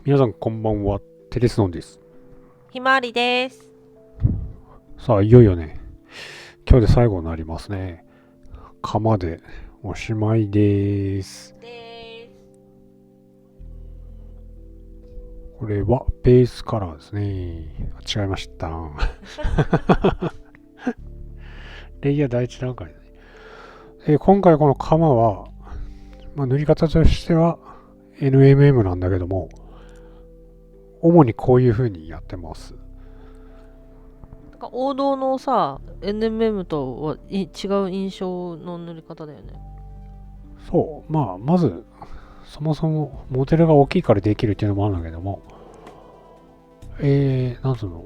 皆さんこんばんは、テレスノンです。ひまわりです。さあ、いよいよね、今日で最後になりますね。釜でおしまいです。です。これはベースカラーですね。違いました。レイヤー第一段階ですね。今回この釜は、塗り方としては NMM なんだけども、主にこういう風にやってます。なんか王道のさ、NMM とは違う印象の塗り方だよね。そう、まず、そもそもモデルが大きいからできるっていうのもあるんだけども、なんつうの、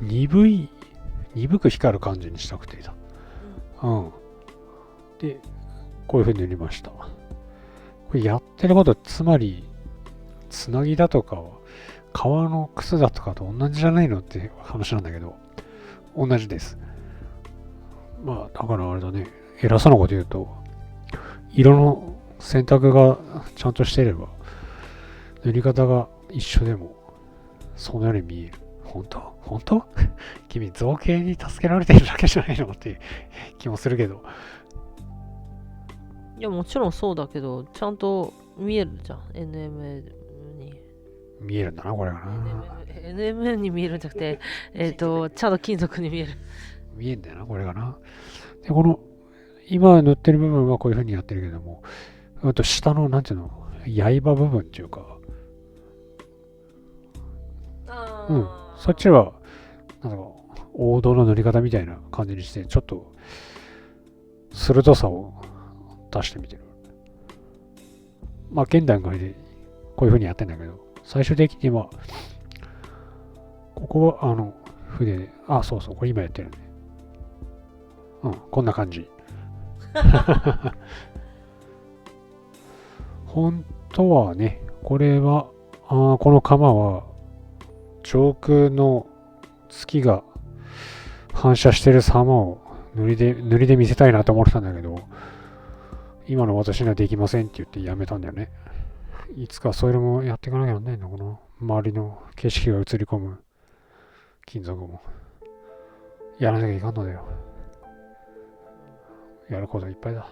鈍く光る感じにしたくてさ。うん。うん。で、こういう風に塗りました。これやってること、つまり、つなぎだとか、革の靴だとかと同じじゃないのっていう話なんだけど、同じです。だからあれだね、偉そうなこと言うと、色の選択がちゃんとしていれば、塗り方が一緒でも、そのように見える。本当君、造形に助けられてるだけじゃないのっていう気もするけど、いや、もちろんそうだけど、ちゃんと見えるじゃん。NMM に。見えるんだな、これがな。NMM に見えるんじゃなくて、ちゃんと金属に見える。見えんだよな、これがな。で、この、今塗ってる部分はこういう風にやってるけども、あと下の、なんていうの、刃部分っていうか、うん、そっちは、なんか、王道の塗り方みたいな感じにして、ちょっと、鋭さを出してみてる。現段階でこういう風にやってんだけど、最終的には、ここは、筆で、そうそう、これ今やってるね。うん、こんな感じ。本当はね、これは、この釜は、上空の月が反射してる様を塗りで見せたいなと思ってたんだけど、今の私にはできませんって言ってやめたんだよね。いつかそれもやっていかなきゃなんないのかな。周りの景色が映り込む金属もやらなきゃいかんのだよ。やることいっぱいだ。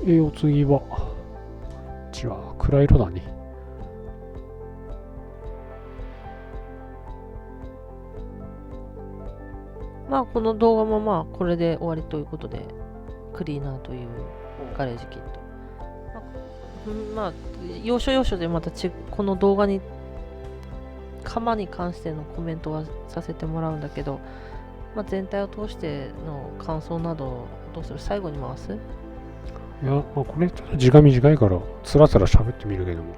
お次は、こっちは暗い色だね。まあ、この動画もまあ、これで終わりということで、クリーナーというガレージキット。まあ、要所要所でまたこの動画に釜に関してのコメントはさせてもらうんだけど、全体を通しての感想などどうする？最後に回す？いや、これちょっと時間短いから、つらつら喋ってみるけども。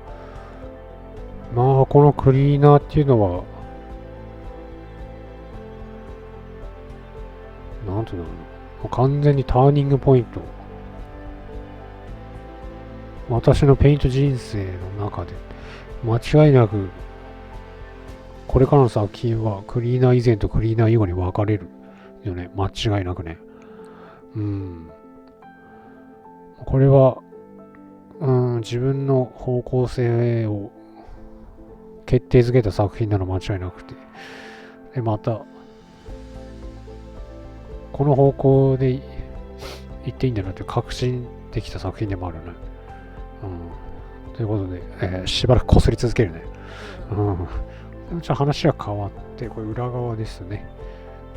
このクリーナーっていうのは、なんていうのかな。完全にターニングポイント。私のペイント人生の中で、間違いなく、これからの作品はクリーナー以前とクリーナー以後に分かれるよね。間違いなくね。うん。これは、自分の方向性を決定づけた作品なの間違いなくて。で、また、この方向で行っていいんだなって確信できた作品でもあるね。ということで、しばらく擦り続けるね。うん。じゃあ話は変わって、これ裏側ですね。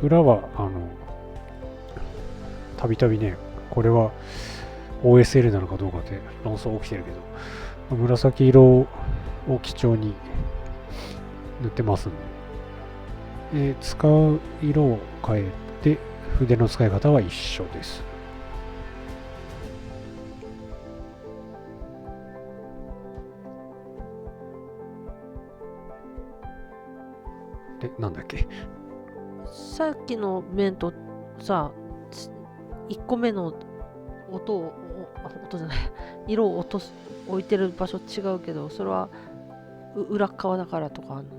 裏は、たびたびね、これは OSL なのかどうかって論争起きてるけど、紫色を基調に塗ってますんで、使う色を変えて、筆の使い方は一緒です。で、なんだっけ。さっきの面とさ、1個目の音じゃない色を置いてる場所違うけど、それは裏側だからとかなんか。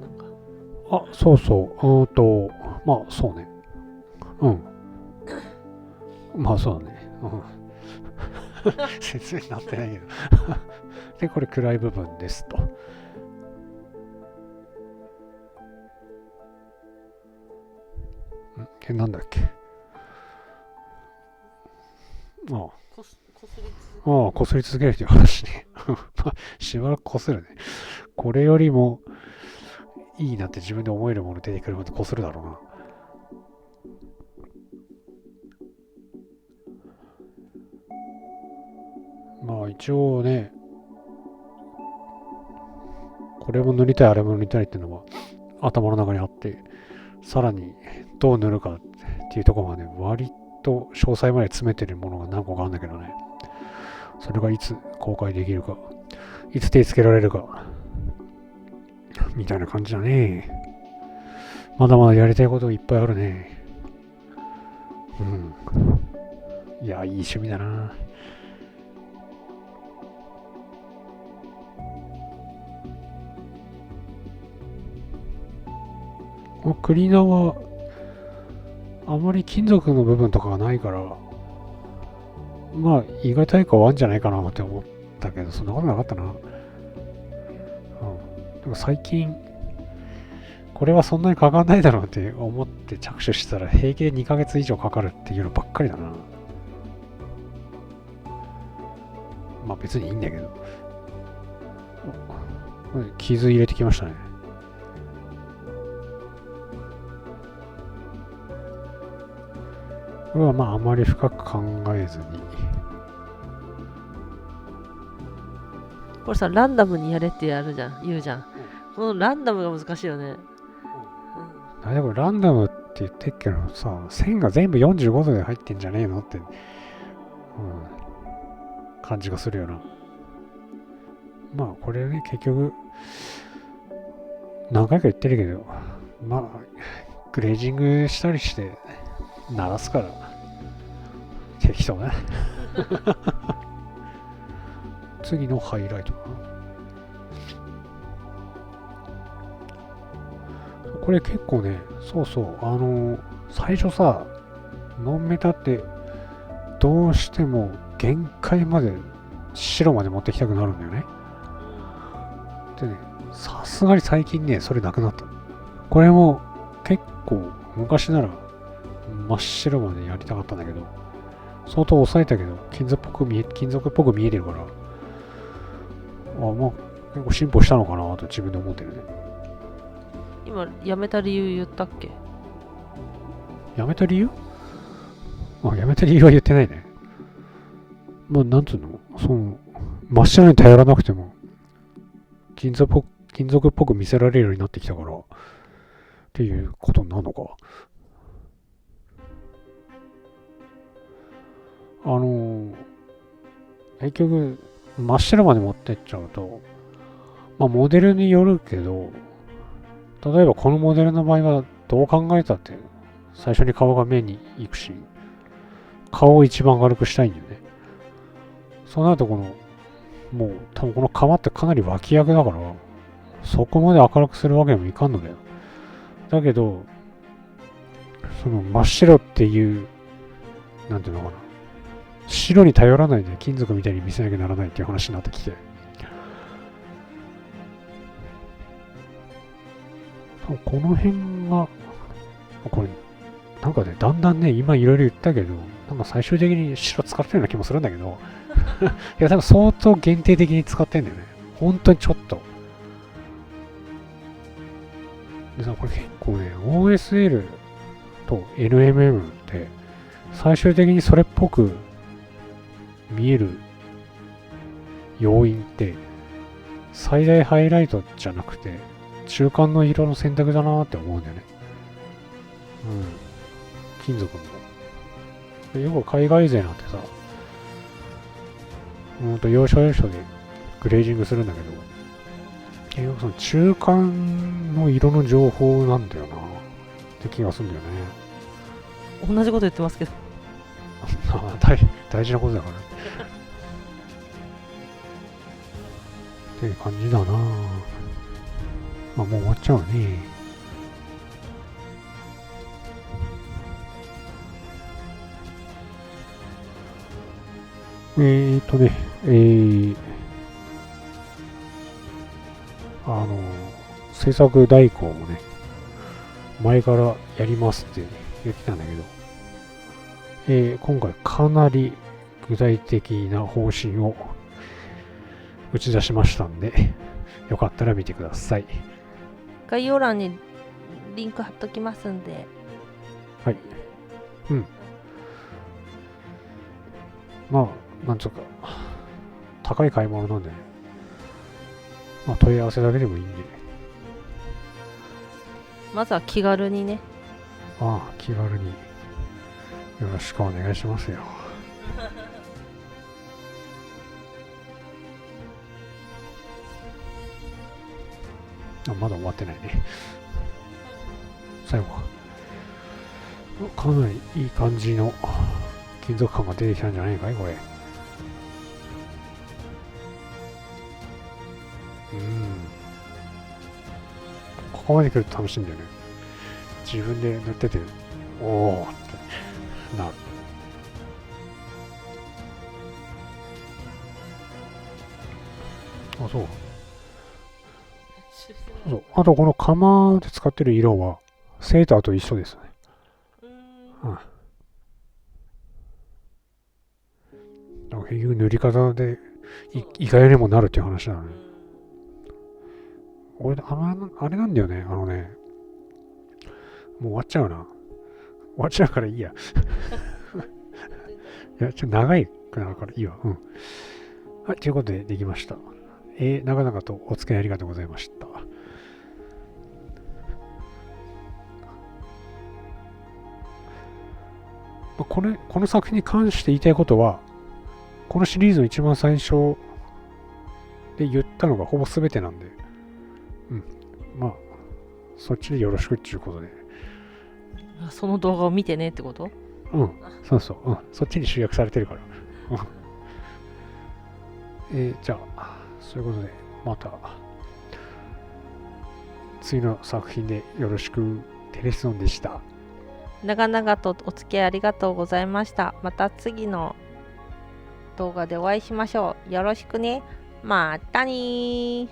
あ、そうそう。まあそうね。うん。まあそうだね。うん。説明になってないけど。で、これ暗い部分ですと。なんだっけ。こすり続けるという話ね。しばらくこするね。これよりもいいなって自分で思えるもの出てくるまでこするだろうな。まあ一応ね、これも塗りたい、あれも塗りたいっていうのは頭の中にあって、さらにどう塗るかっていうところまで割と詳細まで詰めてるものが何個かあるんだけどね。それがいつ公開できるか、いつ手つけられるか、みたいな感じだね。まだまだやりたいこといっぱいあるね。うん。いや、いい趣味だな。クリーナーはあまり金属の部分とかがないから、まあ意外と対価はあるんじゃないかなって思ったけど、そんなことなかったな。うん。でも最近、これはそんなにかかんないだろうって思って着手したら平気で2ヶ月以上かかるっていうのばっかりだな。まあ別にいいんだけど。傷入れてきましたね。これはまああまり深く考えずに。これさ、ランダムにやれって言うじゃん。このランダムが難しいよね。でもランダムって言ってっけどさ、線が全部45度で入ってんじゃねえのって、感じがするよな。まあこれね、結局、何回か言ってるけど、まあ、グレージングしたりして、鳴らすから、適当ね。次のハイライトかな。これ結構ね、そうそう、最初さ、ノンメタってどうしても限界まで白まで持ってきたくなるんだよね。でね、さすがに最近ね、それなくなった。これも結構昔なら真っ白までやりたかったんだけど、相当抑えたけど、金属っぽく見えてるから、まあ結構進歩したのかなと自分で思ってるね。今、やめた理由言ったっけ？やめた理由？やめた理由は言ってないね。まあ、なんつうの、真っ白に頼らなくても、金属っぽく見せられるようになってきたから、っていうことなのか。結局、真っ白まで持ってっちゃうと、まあ、モデルによるけど、例えばこのモデルの場合はどう考えたって最初に顔が目に行くし、顔を一番明るくしたいんだよね。そうなるともう多分この皮ってかなり脇役だから、そこまで明るくするわけにもいかんのだよ。だけど、その真っ白っていう、なんていうのかな。白に頼らないで金属みたいに見せなきゃならないっていう話になってきて、この辺が、これ、なんかね、だんだんね、今いろいろ言ったけど、なんか最終的に白使ってるような気もするんだけど、いや、多分相当限定的に使ってんだよね。本当にちょっと。でさ、これ結構ね、OSL と NMM って、最終的にそれっぽく見える要因って、最大ハイライトじゃなくて、中間の色の選択だなって思うんだよね。金属の。よく海外勢なんてさ、要所要所でグレージングするんだけど、結局その中間の色の情報なんだよなって気がするんだよね。同じこと言ってますけど。大事なことだからっていう感じだな。まあもう終わっちゃうね。ね、あの、制作代行もね、前からやりますって言ってたんだけど、今回かなり具体的な方針を打ち出しましたんで、よかったら見てください。概要欄にリンク貼っときますんで。はい。うん。まあ、なんつうか、高い買い物なんでね、まあ問い合わせだけでもいいんで、まずは気軽にね。まあ気軽によろしくお願いしますよ。まだ終わってないね。最後かなりいい感じの金属感が出てきたんじゃないかいこれ。ここまで来ると楽しいんだよね。自分で塗ってて、おおってなる。あ、そう。そう。あとこの釜で使ってる色はセーターと一緒ですね。うん。結局塗り方で意外にもなるっていう話だね。俺、あれなんだよね。もう終わっちゃうな。終わっちゃうからいいや。いや、ちょっと長いくなるからいいわ。うん。はい、ということでできました。長々とお付き合いありがとうございました。この作品に関して言いたいことは、このシリーズの一番最初で言ったのがほぼ全てなんで、うん。まあ、そっちでよろしくっていうことで。その動画を見てねってこと？うん、そうそう、うん。そっちに集約されてるから。じゃあ、そういうことで、また、次の作品でよろしく、テレスノンでした。長々とお付き合いありがとうございました。また次の動画でお会いしましょう。よろしくね。またねー。